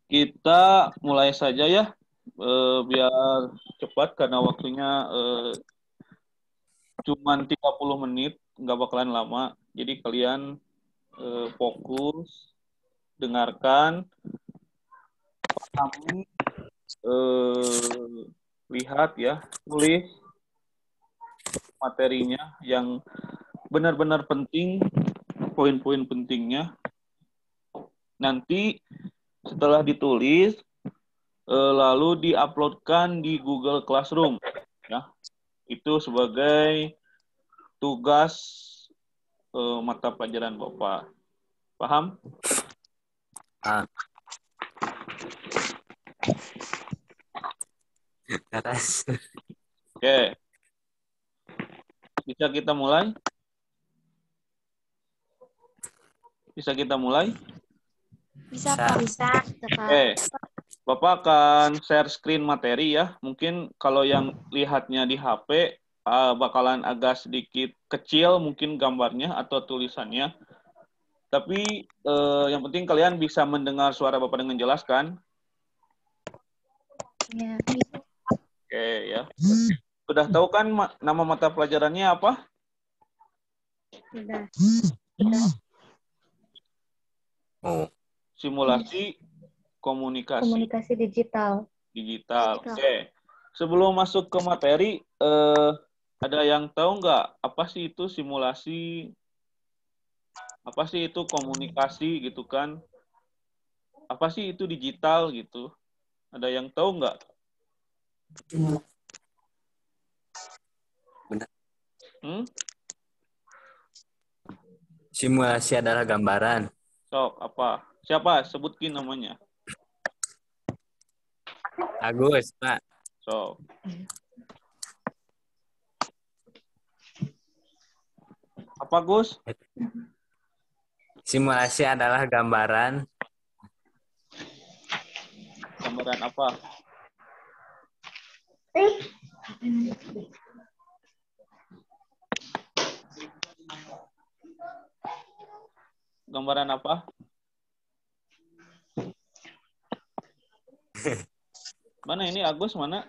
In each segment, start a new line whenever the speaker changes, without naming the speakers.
Kita mulai saja ya, biar cepat karena waktunya cuma 30 menit, nggak bakalan lama. Jadi kalian fokus, dengarkan, pahami, lihat ya, tulis materinya yang benar-benar penting, poin-poin pentingnya. Nanti setelah ditulis, lalu diuploadkan di Google Classroom. Ya, itu sebagai tugas mata pelajaran Bapak. Paham?
Atas.
Oke. Bisa kita mulai? Bisa kita mulai?
Bisa, Pak. Bisa.
Oke. Bapak akan share screen materi ya. Mungkin kalau yang lihatnya di HP bakalan agak sedikit kecil mungkin gambarnya atau tulisannya. Tapi yang penting kalian bisa mendengar suara Bapak dengan jelas kan?
Ya.
Oke ya. Sudah tahu kan nama mata pelajarannya apa?
Sudah.
Oh.
Simulasi komunikasi
Komunikasi digital.
Oke. Sebelum masuk ke materi, ada yang tahu nggak apa sih itu simulasi? Apa sih itu komunikasi gitu kan? Apa sih itu digital gitu? Ada yang tahu nggak?
Benar.
Simulasi adalah gambaran.
Sok, apa? Siapa? Sebutkin namanya.
Agus, Pak.
Sok. Apa, Gus?
Simulasi adalah gambaran.
Gambaran apa? Gambaran apa? Mana ini Agus mana?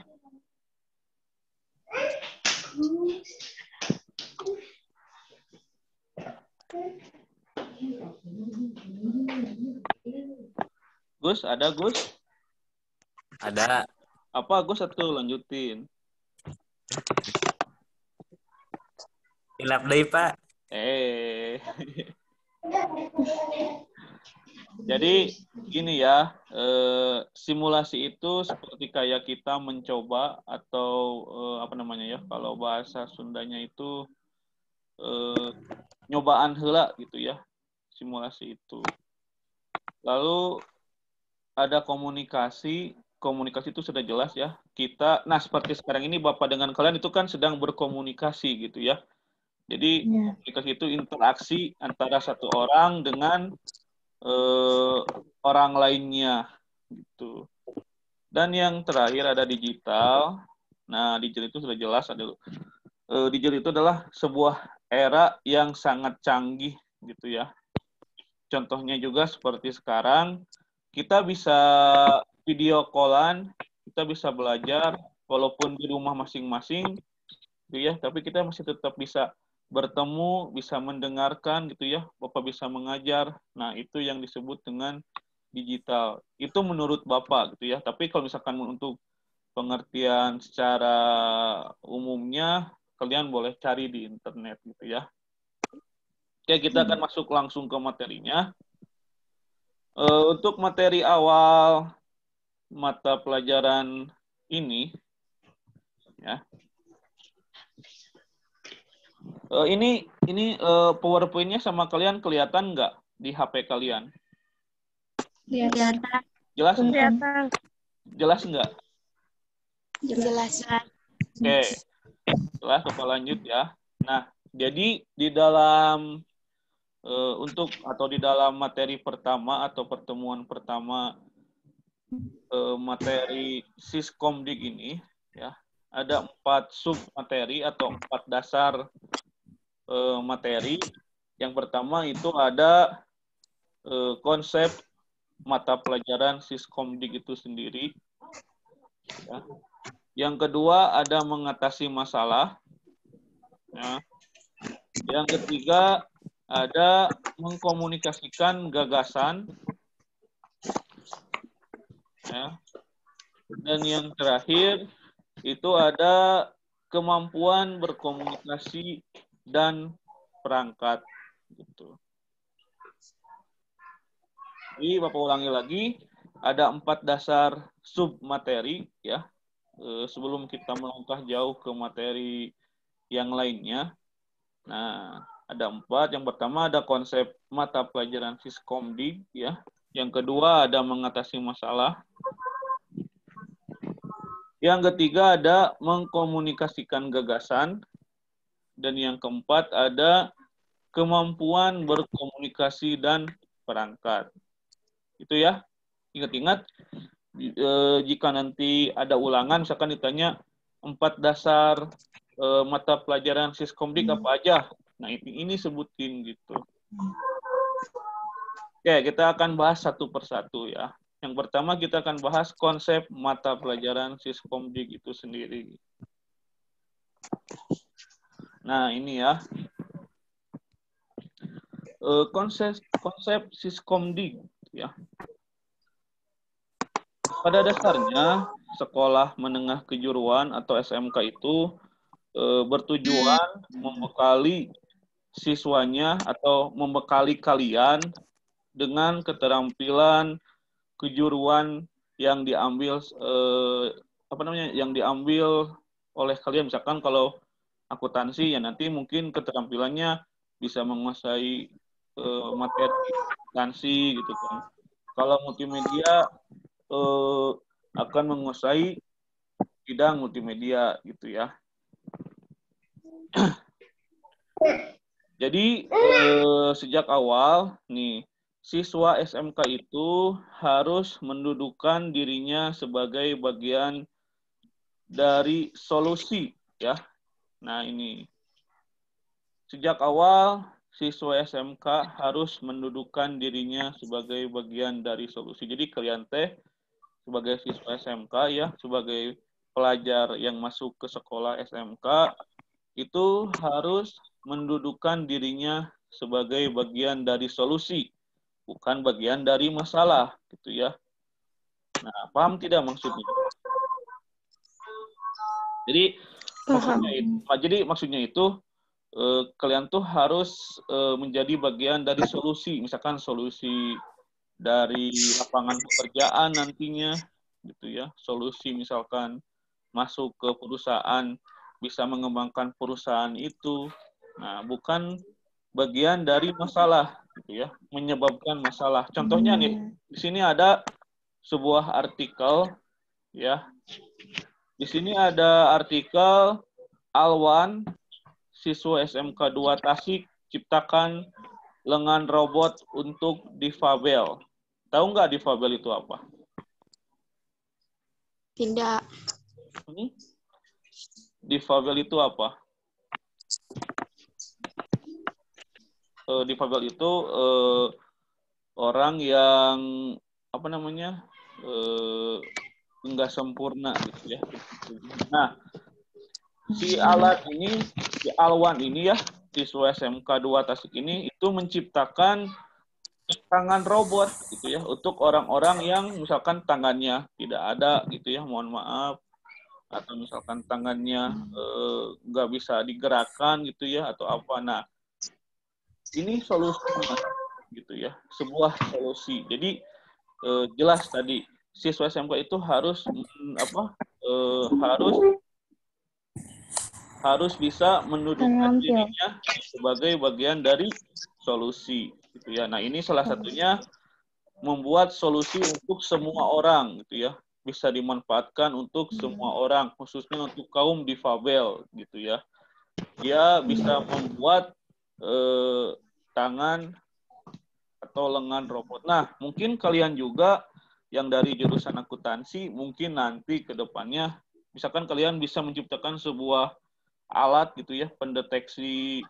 Gus, ada Gus?
Ada.
Apa Gus satu lanjutin?
Hilap deh, Pak.
Jadi gini ya, simulasi itu seperti kayak kita mencoba atau apa namanya ya, kalau bahasa Sundanya itu nyobaan heula gitu ya, simulasi itu. Lalu ada komunikasi itu sudah jelas ya. Nah seperti sekarang ini Bapak dengan kalian itu kan sedang berkomunikasi gitu ya. Jadi komunikasi itu interaksi antara satu orang dengan orang lainnya gitu. Dan yang terakhir ada digital. Nah, digital itu sudah jelas digital itu adalah sebuah era yang sangat canggih gitu ya. Contohnya juga seperti sekarang kita bisa video callan, kita bisa belajar walaupun di rumah masing-masing gitu ya, tapi kita masih tetap bisa bertemu, bisa mendengarkan gitu ya, Bapak bisa mengajar. Nah, itu yang disebut dengan digital. Itu menurut Bapak gitu ya. Tapi kalau misalkan untuk pengertian secara umumnya, kalian boleh cari di internet gitu ya. Oke, kita akan masuk langsung ke materinya. Untuk materi awal mata pelajaran ini, ya. Ini PowerPoint-nya sama kalian kelihatan nggak di HP kalian?
Kelihatan.
Jelas nggak?
Kelihatan.
Jelas nggak?
Jelas.
Oke, jelas Bapak lanjut ya. Nah, jadi di dalam di dalam materi pertama atau pertemuan pertama materi Siskomdik ini ya, ada 4 sub materi atau 4 dasar materi Yang pertama itu ada konsep mata pelajaran Siskomdik itu sendiri. Ya. Yang kedua ada mengatasi masalah. Ya. Yang ketiga ada mengkomunikasikan gagasan. Ya. Dan yang terakhir itu ada kemampuan berkomunikasi dan perangkat. Gitu. Jadi Bapak ulangi lagi, ada 4 dasar submateri ya. Sebelum kita melangkah jauh ke materi yang lainnya. Nah, ada 4. Yang pertama ada konsep mata pelajaran Siskomdik ya. Yang kedua ada mengatasi masalah. Yang ketiga ada mengkomunikasikan gagasan. Dan yang keempat ada kemampuan berkomunikasi dan perangkat. Itu ya. Ingat-ingat, jika nanti ada ulangan, misalkan ditanya 4 dasar mata pelajaran Siskomdik apa aja. Nah, ini sebutin gitu. Oke, kita akan bahas satu persatu ya. Yang pertama kita akan bahas konsep mata pelajaran Siskomdik itu sendiri. Nah, ini ya. Konsep Siskomdik ya. Pada dasarnya sekolah menengah kejuruan atau SMK itu bertujuan membekali siswanya atau membekali kalian dengan keterampilan kejuruan yang diambil yang diambil oleh kalian. Misalkan kalau akuntansi ya nanti mungkin keterampilannya bisa menguasai materi akuntansi gitu kan. Kalau multimedia akan menguasai bidang multimedia gitu ya. Jadi sejak awal nih siswa SMK itu harus mendudukan dirinya sebagai bagian dari solusi ya. Nah, ini sejak awal siswa SMK harus mendudukan dirinya sebagai bagian dari solusi. Jadi kalian teh sebagai siswa SMK ya, sebagai pelajar yang masuk ke sekolah SMK itu harus mendudukan dirinya sebagai bagian dari solusi, bukan bagian dari masalah, gitu ya. Nah, paham tidak maksudnya? Jadi maksudnya itu kalian tuh harus menjadi bagian dari solusi, misalkan solusi dari lapangan pekerjaan nantinya, gitu ya. Solusi misalkan masuk ke perusahaan, bisa mengembangkan perusahaan itu. Nah, bukan bagian dari masalah, gitu ya, menyebabkan masalah. Contohnya nih, di sini ada sebuah artikel, ya. Di sini ada artikel Alwan, siswa SMK 2 Tasik, ciptakan lengan robot untuk difabel. Tahu nggak difabel itu apa?
Tidak.
Difabel itu apa? Difabel itu orang yang apa namanya enggak sempurna gitu ya. Nah, si alat ini, si Alwan ini ya, siswa SMK 2 Tasik ini itu menciptakan tangan robot gitu ya untuk orang-orang yang misalkan tangannya tidak ada gitu ya, mohon maaf, atau misalkan tangannya nggak bisa digerakkan gitu ya atau apa. Nah, ini solusinya gitu ya, sebuah solusi. Jadi jelas tadi siswa SMK itu harus harus bisa mendudukan dirinya sebagai bagian dari solusi gitu ya. Nah, ini salah satunya membuat solusi untuk semua orang gitu ya. Bisa dimanfaatkan untuk semua orang, khususnya untuk kaum difabel gitu ya. Dia bisa membuat tangan atau lengan robot. Nah, mungkin kalian juga yang dari jurusan akuntansi, mungkin nanti ke depannya, misalkan kalian bisa menciptakan sebuah alat gitu ya, pendeteksi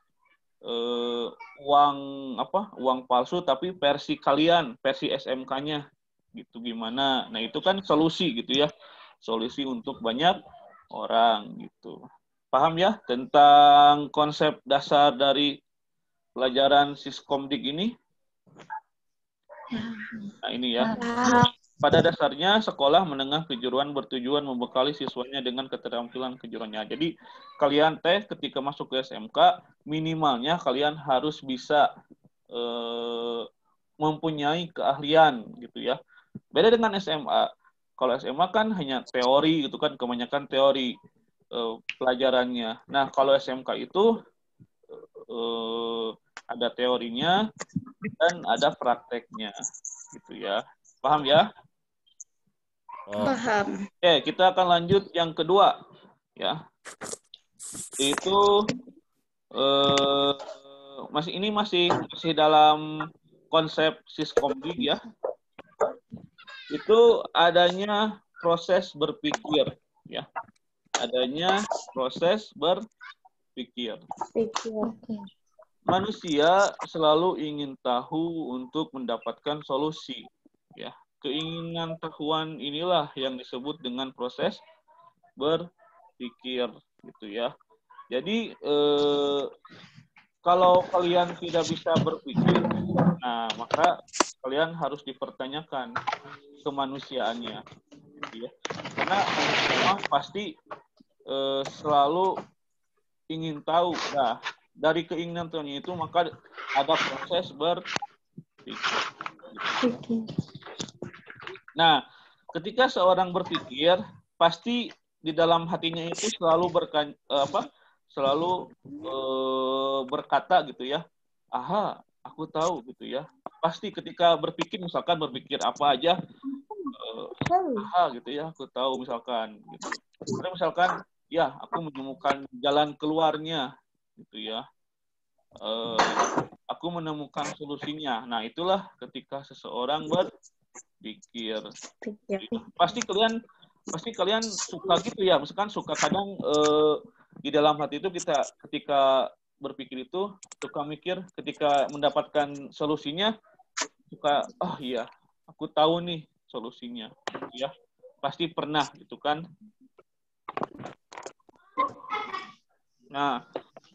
uang palsu tapi versi kalian, versi SMK-nya gitu gimana. Nah, itu kan solusi gitu ya. Solusi untuk banyak orang gitu. Paham ya tentang konsep dasar dari pelajaran Siskomdik ini? Nah, ini ya. Pada dasarnya, sekolah menengah kejuruan bertujuan membekali siswanya dengan keterampilan kejuruannya. Jadi, kalian ketika masuk ke SMK, minimalnya kalian harus bisa mempunyai keahlian, gitu ya. Beda dengan SMA. Kalau SMA kan hanya teori, gitu kan, kebanyakan teori pelajarannya. Nah, kalau SMK itu ada teorinya dan ada prakteknya, gitu ya. Paham ya?
Paham.
Oke, kita akan lanjut yang kedua, ya. Itu masih dalam konsep Siskomdik ya. Itu adanya proses berpikir, ya. Adanya proses berpikir. Manusia selalu ingin tahu untuk mendapatkan solusi, ya. Keinginan tahuan inilah yang disebut dengan proses berpikir, gitu ya. Jadi kalau kalian tidak bisa berpikir, nah maka kalian harus dipertanyakan kemanusiaannya, gitu ya. Karena manusia pasti selalu ingin tahu. Nah, dari keinginan tahunya itu maka ada proses berpikir. Gitu. Nah, ketika seorang berpikir, pasti di dalam hatinya itu selalu berkata gitu ya, aha, aku tahu gitu ya. Pasti ketika berpikir, misalkan berpikir apa aja, aha gitu ya, aku tahu misalkan. Gitu. Karena misalkan, ya aku menemukan jalan keluarnya gitu ya. Aku menemukan solusinya. Nah, itulah ketika seseorang berpikir. Pasti kalian suka gitu ya, misalkan suka kadang di dalam hati itu kita ketika berpikir itu suka mikir, ketika mendapatkan solusinya suka, oh iya aku tahu nih solusinya, ya pasti pernah gitu kan. Nah,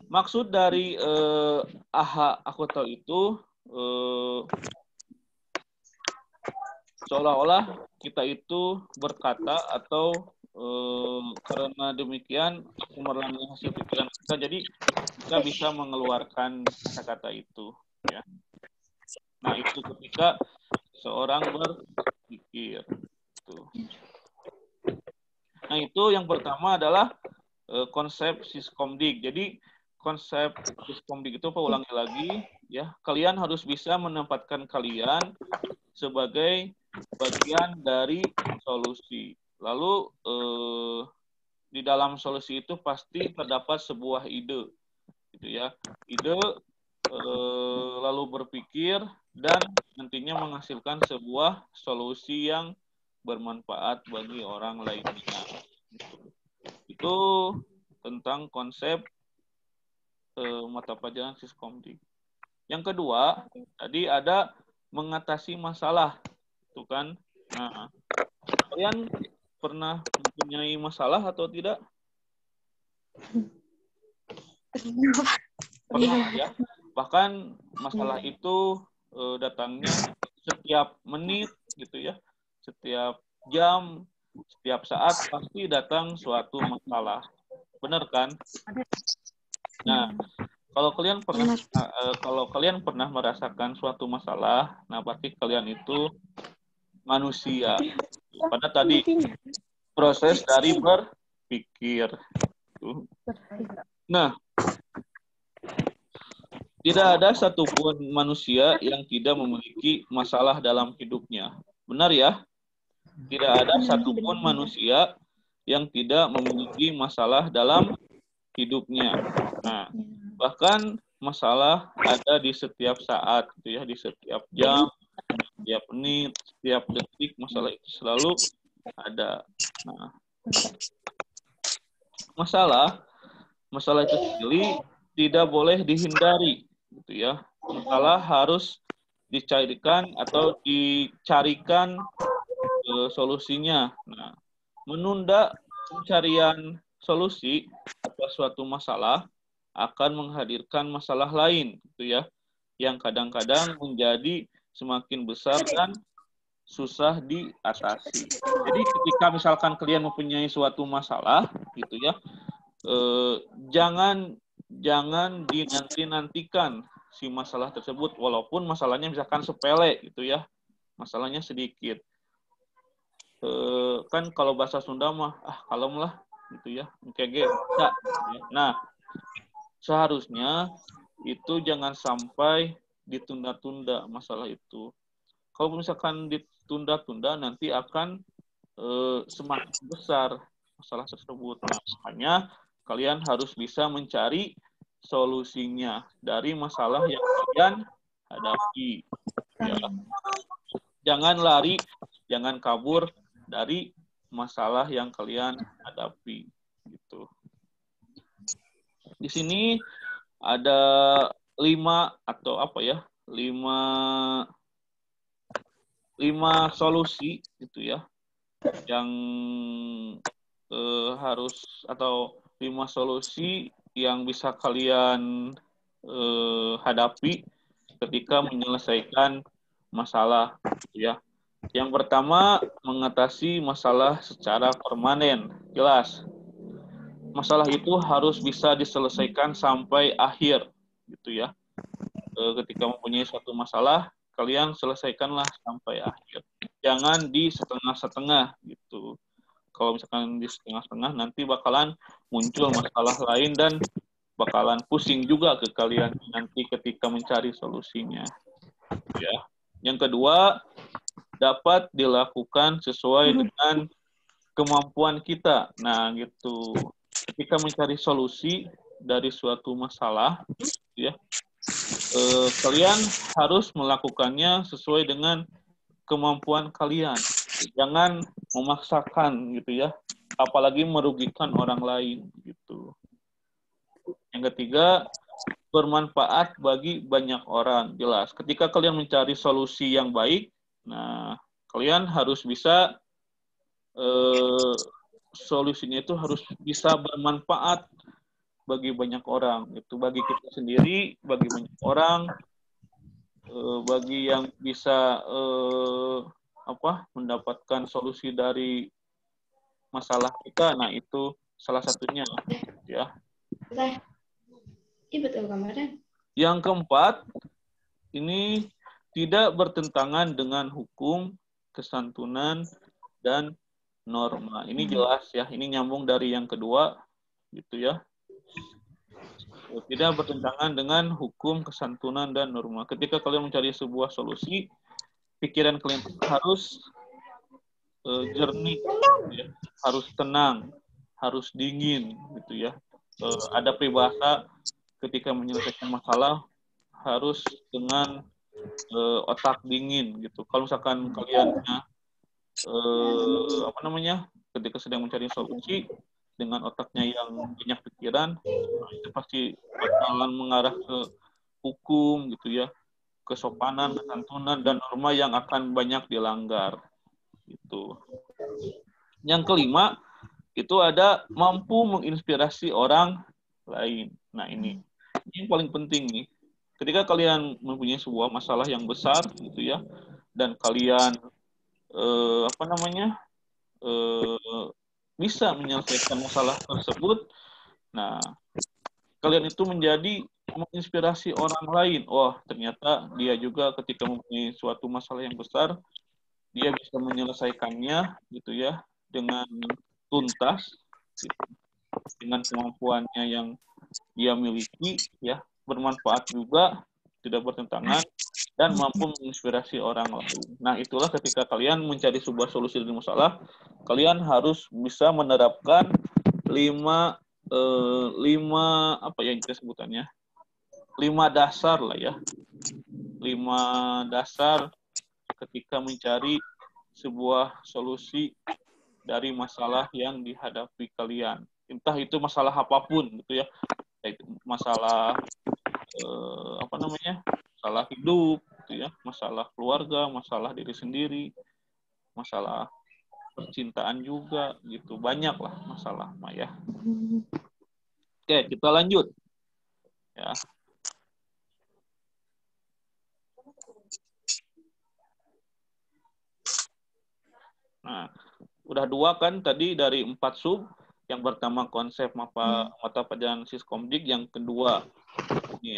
maksud dari aha aku tahu itu seolah-olah kita itu berkata atau karena demikian memerangi hasil pikiran kita, jadi kita bisa mengeluarkan kata-kata itu, ya. Nah, itu ketika seorang berpikir. Nah, itu yang pertama adalah konsep Siskomdik. Jadi konsep Siskomdik itu, aku ulangi lagi, ya, kalian harus bisa menempatkan kalian sebagai bagian dari solusi. Lalu di dalam solusi itu pasti terdapat sebuah ide, gitu ya. Ide lalu berpikir dan nantinya menghasilkan sebuah solusi yang bermanfaat bagi orang lainnya. Itu tentang konsep mata pelajaran Siskomdik. Yang kedua, tadi ada mengatasi masalah, itu kan. Nah, kalian pernah mempunyai masalah atau tidak? Pernah ya. Bahkan masalah itu datangnya setiap menit gitu ya, setiap jam, setiap saat pasti datang suatu masalah. Benar kan? Nah, kalau kalian pernah merasakan suatu masalah, nah berarti kalian itu manusia. Pada tadi proses dari berpikir. Nah, tidak ada satupun manusia yang tidak memiliki masalah dalam hidupnya. Benar ya? Tidak ada satupun manusia yang tidak memiliki masalah dalam hidupnya. Nah, bahkan masalah ada di setiap saat, gitu ya, di setiap jam, setiap menit, setiap detik, masalah itu selalu ada. Nah, masalah itu sendiri tidak boleh dihindari, gitu ya. Masalah harus dicarikan atau dicarikan solusinya. Nah, menunda pencarian solusi atas suatu masalah akan menghadirkan masalah lain, gitu ya, yang kadang-kadang menjadi semakin besar dan susah diatasi. Jadi ketika misalkan kalian mempunyai suatu masalah, gitu ya, jangan dinanti-nantikan si masalah tersebut, walaupun masalahnya misalkan sepele, gitu ya, masalahnya sedikit. Kan kalau bahasa Sunda mah kalem lah, gitu ya, kege bisa. Nah, seharusnya itu jangan sampai ditunda-tunda masalah itu. Kalau misalkan ditunda-tunda, nanti akan semakin besar masalah tersebut. Nah, makanya kalian harus bisa mencari solusinya dari masalah yang kalian hadapi. Ya. Jangan lari, jangan kabur dari masalah yang kalian hadapi. Gitu. Di sini ada 5 solusi gitu ya, yang harus, atau 5 solusi yang bisa kalian hadapi ketika menyelesaikan masalah, gitu ya. Yang pertama, mengatasi masalah secara permanen. Jelas, masalah itu harus bisa diselesaikan sampai akhir, gitu ya. Ketika mempunyai suatu masalah, kalian selesaikanlah sampai akhir. Jangan di setengah-setengah, gitu. Kalau misalkan di setengah-setengah, nanti bakalan muncul masalah lain dan bakalan pusing juga ke kalian nanti ketika mencari solusinya. Ya. Yang kedua, dapat dilakukan sesuai dengan kemampuan kita. Nah, gitu. Ketika mencari solusi dari suatu masalah, ya, kalian harus melakukannya sesuai dengan kemampuan kalian. Jangan memaksakan, gitu ya. Apalagi merugikan orang lain, gitu. Yang ketiga, bermanfaat bagi banyak orang. Jelas, ketika kalian mencari solusi yang baik, nah, kalian harus bisa solusinya itu harus bisa bermanfaat bagi banyak orang. Itu bagi kita sendiri, bagi banyak orang, bagi yang bisa mendapatkan solusi dari masalah kita. Nah, itu salah satunya, ya. Yang keempat, ini tidak bertentangan dengan hukum, kesantunan, dan norma. Ini jelas ya, ini nyambung dari yang kedua, gitu ya. Tidak bertentangan dengan hukum, kesantunan, dan norma. Ketika kalian mencari sebuah solusi, pikiran kalian harus jernih, gitu ya. Harus tenang, harus dingin, gitu ya. Ada peribahasa, ketika menyelesaikan masalah harus dengan otak dingin, gitu. Kalau misalkan kalian ketika sedang mencari solusi dengan otaknya yang banyak pikiran, itu pasti bakalan mengarah ke hukum, gitu ya, kesopanan, kesantunan, dan norma yang akan banyak dilanggar, gitu. Yang kelima, itu ada mampu menginspirasi orang lain. Nah, ini yang paling penting nih. Ketika kalian mempunyai sebuah masalah yang besar, gitu ya, dan kalian bisa menyelesaikan masalah tersebut, nah, kalian itu menjadi menginspirasi orang lain. Wah, ternyata dia juga ketika mempunyai suatu masalah yang besar, dia bisa menyelesaikannya, gitu ya, dengan tuntas, gitu, dengan kemampuannya yang dia miliki, ya, bermanfaat juga, tidak bertentangan, dan mampu menginspirasi orang lain. Nah, itulah ketika kalian mencari sebuah solusi dari masalah, kalian harus bisa menerapkan 5 kita sebutannya, 5 dasar lah ya. 5 dasar ketika mencari sebuah solusi dari masalah yang dihadapi kalian. Entah itu masalah apapun, gitu ya. masalah masalah hidup, gitu ya, masalah keluarga, masalah diri sendiri, masalah percintaan juga, gitu, banyak lah masalah, Maya. Oke, kita lanjut, ya. Nah, udah 2 kan tadi dari 4 sub. Yang pertama konsep mata pelajaran Siskomdik, yang kedua ini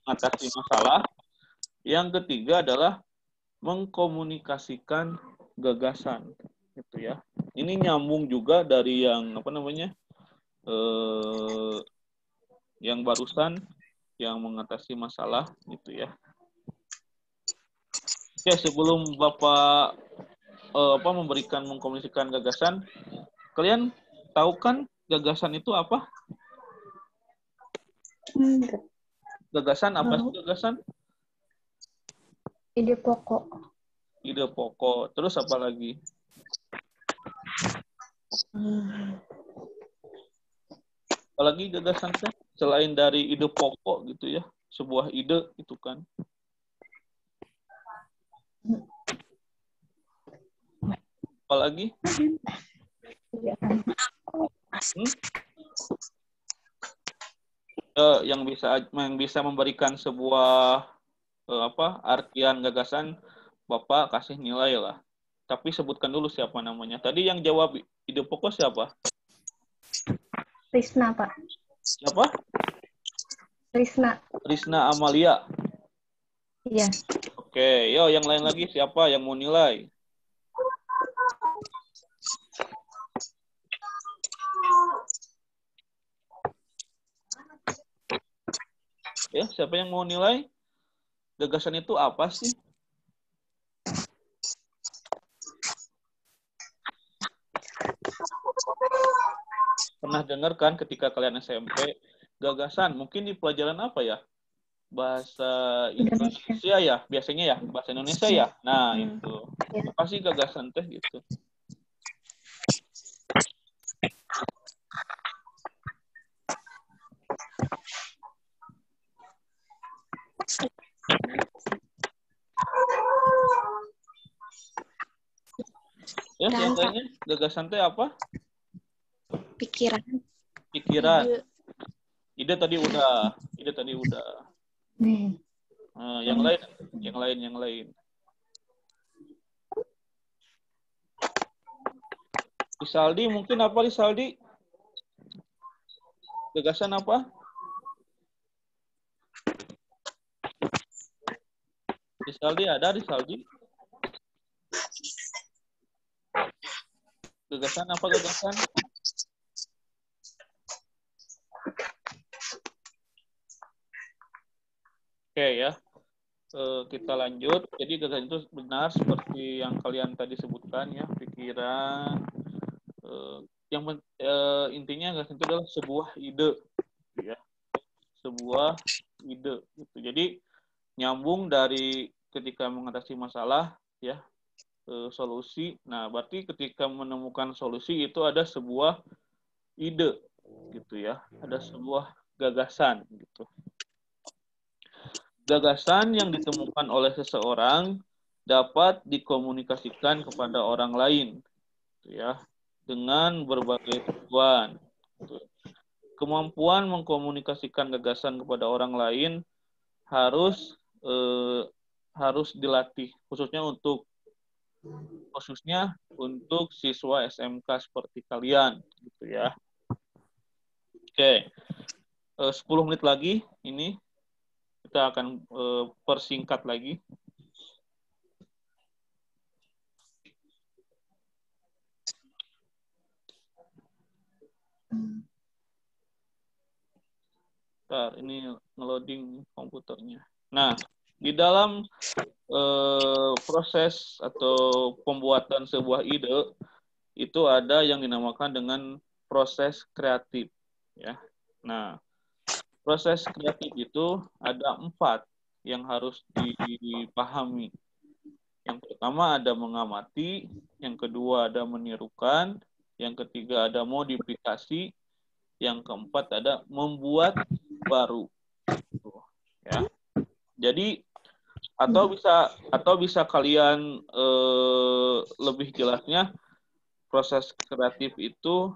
mengatasi masalah. Yang ketiga adalah mengkomunikasikan gagasan, gitu ya. Ini nyambung juga dari yang yang barusan, yang mengatasi masalah, gitu ya. Oke, sebelum Bapak memberikan mengkomunikasikan gagasan, kalian tahu kan gagasan itu apa? Gagasan apa sih gagasan?
Ide pokok.
Ide pokok. Terus apa lagi? Apalagi gagasan teh selain dari ide pokok, gitu ya, sebuah ide itu kan. Apalagi? Yang bisa memberikan sebuah artian gagasan, Bapak kasih nilai lah. Tapi sebutkan dulu siapa namanya. Tadi yang jawab ide pokok siapa?
Risna, Pak.
Siapa? Risna Amalia.
Iya.
Oke, yo yang lain lagi siapa yang mau nilai? Ya, siapa yang mau nilai? Gagasan itu apa sih? Pernah dengar kan ketika kalian SMP, gagasan mungkin di pelajaran apa ya? Bahasa Indonesia ya, biasanya ya, bahasa Indonesia ya. Nah, itu. Apa sih gagasan teh gitu? Ya, yang lainnya gagasan teh apa?
Pikiran.
Ide tadi udah. Yang lain. Risaldi mungkin apa Risaldi? Gagasan apa? Risaldi ada Risaldi? Gagasan apa gagasan? Oke ya. Kita lanjut. Jadi gagasan itu benar seperti yang kalian tadi sebutkan ya, pikiran. Intinya gagasan itu adalah sebuah ide, ya, sebuah ide. Gitu. Jadi nyambung dari ketika mengatasi masalah, ya, solusi. Nah, berarti ketika menemukan solusi itu ada sebuah ide, gitu ya, ada sebuah gagasan, gitu. Gagasan yang ditemukan oleh seseorang dapat dikomunikasikan kepada orang lain, ya, dengan berbagai tujuan. Kemampuan mengkomunikasikan gagasan kepada orang lain harus dilatih, khususnya untuk siswa SMK seperti kalian, gitu ya. Oke, 10 menit lagi ini. Kita akan persingkat lagi. Bentar, ini ngeloading komputernya. Nah, di dalam proses atau pembuatan sebuah ide, itu ada yang dinamakan dengan proses kreatif. Ya. Nah, proses kreatif itu ada 4 yang harus dipahami. Yang pertama ada mengamati, yang kedua ada menirukan, yang ketiga ada modifikasi, Yang keempat ada membuat baru. Tuh, ya. Jadi atau bisa kalian lebih jelasnya proses kreatif itu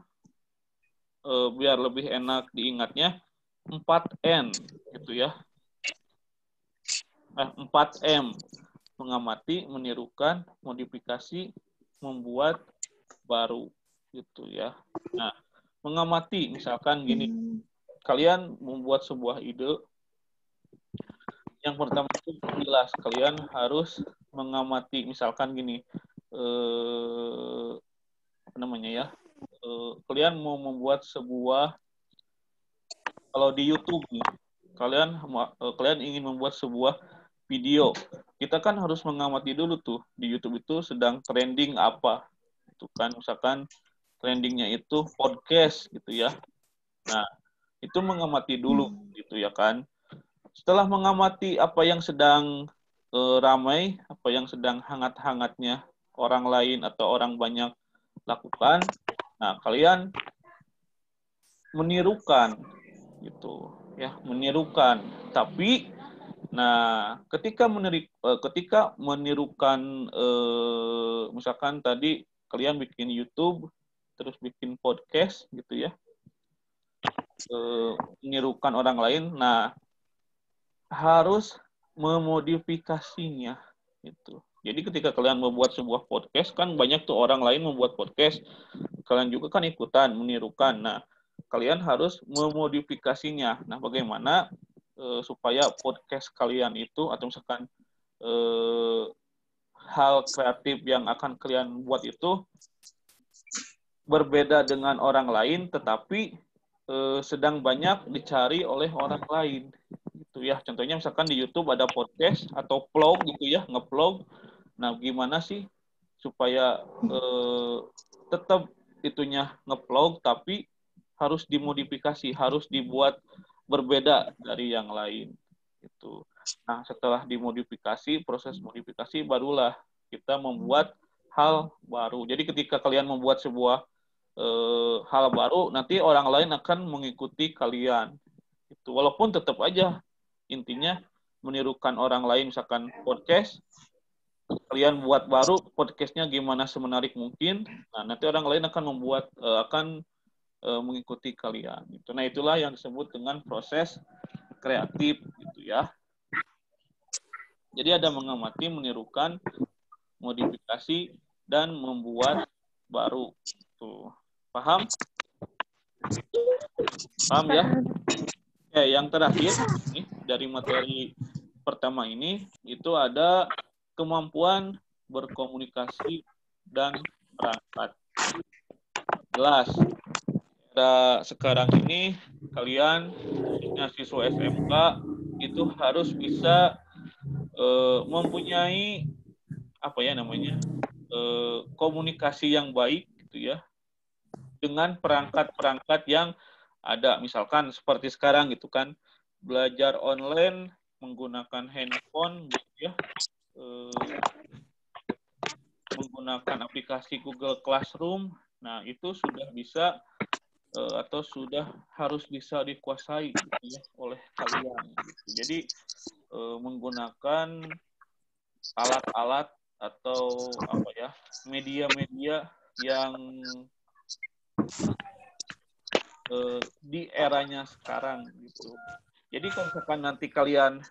biar lebih enak diingatnya 4N gitu ya. 4M. Mengamati, menirukan, modifikasi, membuat baru gitu ya. Nah, mengamati misalkan gini, kalian membuat sebuah ide. Yang pertama itu jelas kalian harus mengamati misalkan gini, apa namanya ya? Kalian mau membuat sebuah, kalau di YouTube nih, kalian ingin membuat sebuah video, kita kan harus mengamati dulu tuh di YouTube itu sedang trending apa, itu kan misalkan trendingnya itu podcast gitu ya. Nah, itu mengamati dulu gitu ya kan. Setelah mengamati apa yang sedang ramai, apa yang sedang hangat-hangatnya orang lain atau orang banyak lakukan, nah kalian menirukan gitu ya, menirukan. Tapi nah, ketika menirukan misalkan tadi kalian bikin YouTube terus bikin podcast gitu ya, menirukan orang lain, nah harus memodifikasinya gitu. Jadi ketika kalian membuat sebuah podcast kan banyak tuh orang lain membuat podcast, kalian juga kan ikutan menirukan. Nah, kalian harus memodifikasinya. Nah, bagaimana supaya podcast kalian itu atau misalkan hal kreatif yang akan kalian buat itu berbeda dengan orang lain, tetapi sedang banyak dicari oleh orang lain. Gitu ya. Contohnya misalkan di YouTube ada podcast atau vlog gitu ya, nge-vlog. Nah, gimana sih supaya tetap itunya nge-vlog tapi harus dimodifikasi, harus dibuat berbeda dari yang lain. Gitu. Nah, setelah dimodifikasi, proses modifikasi barulah kita membuat hal baru. Jadi ketika kalian membuat sebuah hal baru, nanti orang lain akan mengikuti kalian. Itu walaupun tetap aja intinya menirukan orang lain, misalkan podcast, kalian buat baru podcastnya gimana semenarik mungkin. Nah, nanti orang lain akan mengikuti kalian. Itu. Nah, itulah yang disebut dengan proses kreatif gitu ya. Jadi ada mengamati, menirukan, modifikasi, dan membuat baru. Tuh. Paham? Paham ya? Ya, yang terakhir nih, dari materi pertama ini itu ada kemampuan berkomunikasi dan perangkat. Jelas. Sekarang ini kalian khususnya siswa SMK itu harus bisa mempunyai apa ya namanya komunikasi yang baik gitu ya dengan perangkat-perangkat yang ada, misalkan seperti sekarang gitu kan, belajar online menggunakan handphone gitu ya, menggunakan aplikasi Google Classroom. Nah, itu sudah bisa atau sudah harus bisa dikuasai gitu ya, oleh kalian. Gitu. Jadi menggunakan alat-alat atau apa ya, media-media yang di eranya sekarang gitu. Jadi kalau misalkan nanti kalian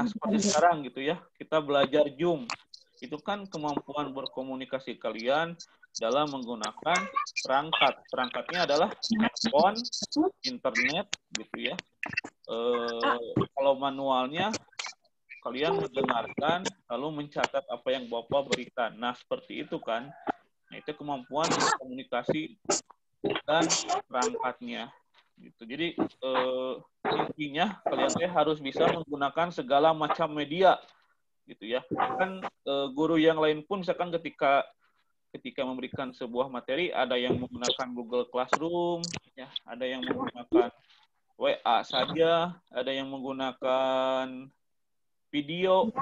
seperti sekarang gitu ya, kita belajar Zoom. Itu kan kemampuan berkomunikasi kalian dalam menggunakan perangkat. Perangkatnya adalah handphone, internet gitu ya. Kalau manualnya kalian mendengarkan lalu mencatat apa yang Bapak berikan. Nah, seperti itu kan. Nah, itu kemampuan berkomunikasi dan perangkatnya gitu. Jadi intinya kalian harus bisa menggunakan segala macam media gitu ya. Kan guru yang lain pun misalkan ketika memberikan sebuah materi ada yang menggunakan Google Classroom ya, ada yang menggunakan WA saja, ada yang menggunakan video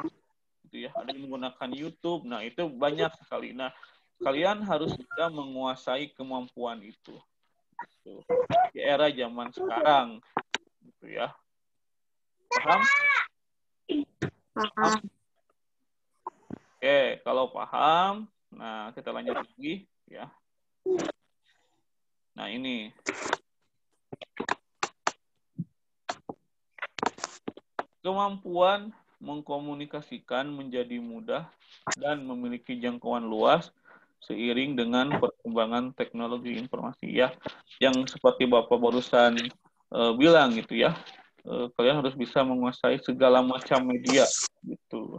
gitu ya, ada yang menggunakan YouTube. Nah, itu banyak sekali. Nah, kalian harus bisa menguasai kemampuan itu Gitu. Di era zaman sekarang, gitu ya. Paham?
Paham.
Oke, kalau paham, nah kita lanjut lagi ya. Nah ini kemampuan mengkomunikasikan menjadi mudah dan memiliki jangkauan luas seiring dengan perkembangan teknologi informasi ya. Yang seperti Bapak barusan bilang gitu ya. Kalian harus bisa menguasai segala macam media gitu.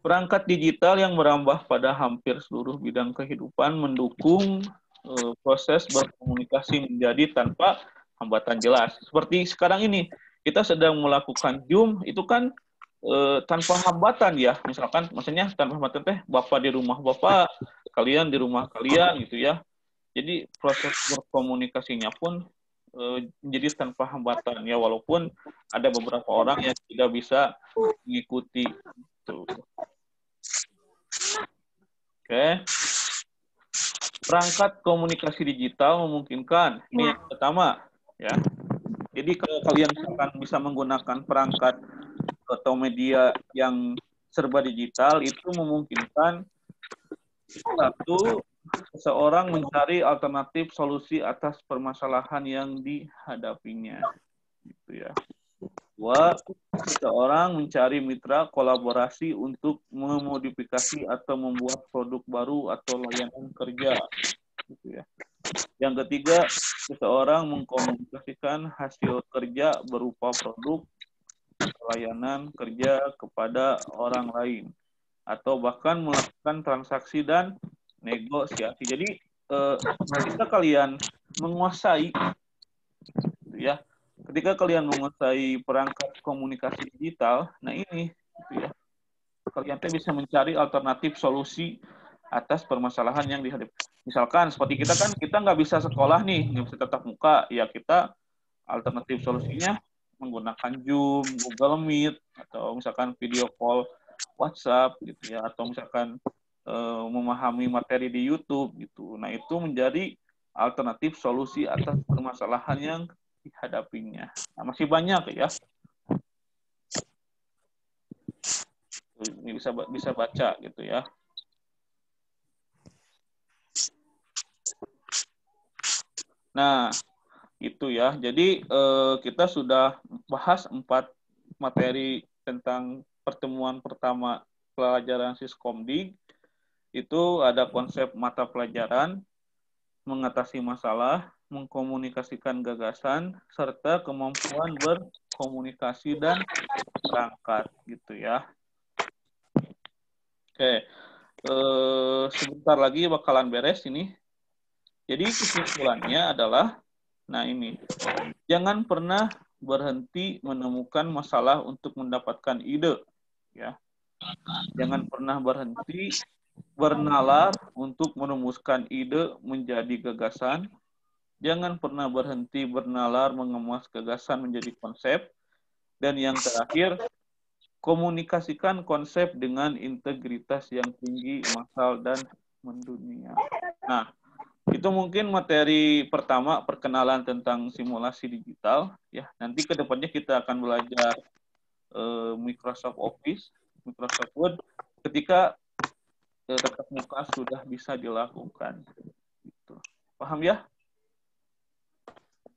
Perangkat digital yang merambah pada hampir seluruh bidang kehidupan mendukung proses berkomunikasi menjadi tanpa hambatan jelas. Seperti sekarang ini, kita sedang melakukan Zoom, itu kan tanpa hambatan ya. Misalkan, maksudnya tanpa hambatan teh, Bapak di rumah Bapak, kalian di rumah kalian gitu ya. Jadi proses berkomunikasinya pun menjadi tanpa hambatan ya, walaupun ada beberapa orang yang tidak bisa mengikuti itu. Oke. Perangkat komunikasi digital memungkinkan. Ini yang pertama, ya. Jadi kalau kalian misalkan bisa menggunakan perangkat atau media yang serba digital, itu memungkinkan satu, seseorang mencari alternatif solusi atas permasalahan yang dihadapinya. Gitu ya. Dua, seseorang mencari mitra kolaborasi untuk memodifikasi atau membuat produk baru atau layanan kerja. Gitu ya. Yang ketiga, seseorang mengkomunikasikan hasil kerja berupa produk layanan kerja kepada orang lain atau bahkan melakukan transaksi dan negosiasi. Jadi ketika kalian menguasai, gitu ya, ketika kalian menguasai perangkat komunikasi digital, nah ini, gitu ya, kalian bisa mencari alternatif solusi atas permasalahan yang dihadapi. Misalkan seperti kita nggak bisa sekolah nih, nggak bisa tatap muka, ya kita alternatif solusinya menggunakan Zoom, Google Meet, atau misalkan video call WhatsApp gitu ya, atau misalkan memahami materi di YouTube gitu. Nah itu menjadi alternatif solusi atas permasalahan yang dihadapinya. Nah, masih banyak ya. Ini bisa baca gitu ya. Nah, itu ya. Jadi kita sudah bahas 4 materi tentang pertemuan pertama pelajaran Siskomdig. Itu ada konsep mata pelajaran, mengatasi masalah, mengkomunikasikan gagasan, serta kemampuan berkomunikasi dan perangkat gitu ya. Oke, sebentar lagi bakalan beres ini. Jadi kesimpulannya adalah, nah ini, jangan pernah berhenti menemukan masalah untuk mendapatkan ide, ya. Jangan pernah berhenti bernalar untuk merumuskan ide menjadi gagasan. Jangan pernah berhenti bernalar mengemas gagasan menjadi konsep. Dan yang terakhir, komunikasikan konsep dengan integritas yang tinggi, massal, dan mendunia. Nah, itu mungkin materi pertama, perkenalan tentang simulasi digital. Ya, nanti ke depannya kita akan belajar Microsoft Office, Microsoft Word, ketika tatap muka sudah bisa dilakukan. Gitu. Paham ya?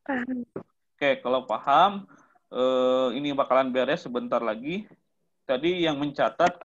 Paham.
Oke, kalau paham, ini bakalan beres sebentar lagi. Tadi yang mencatat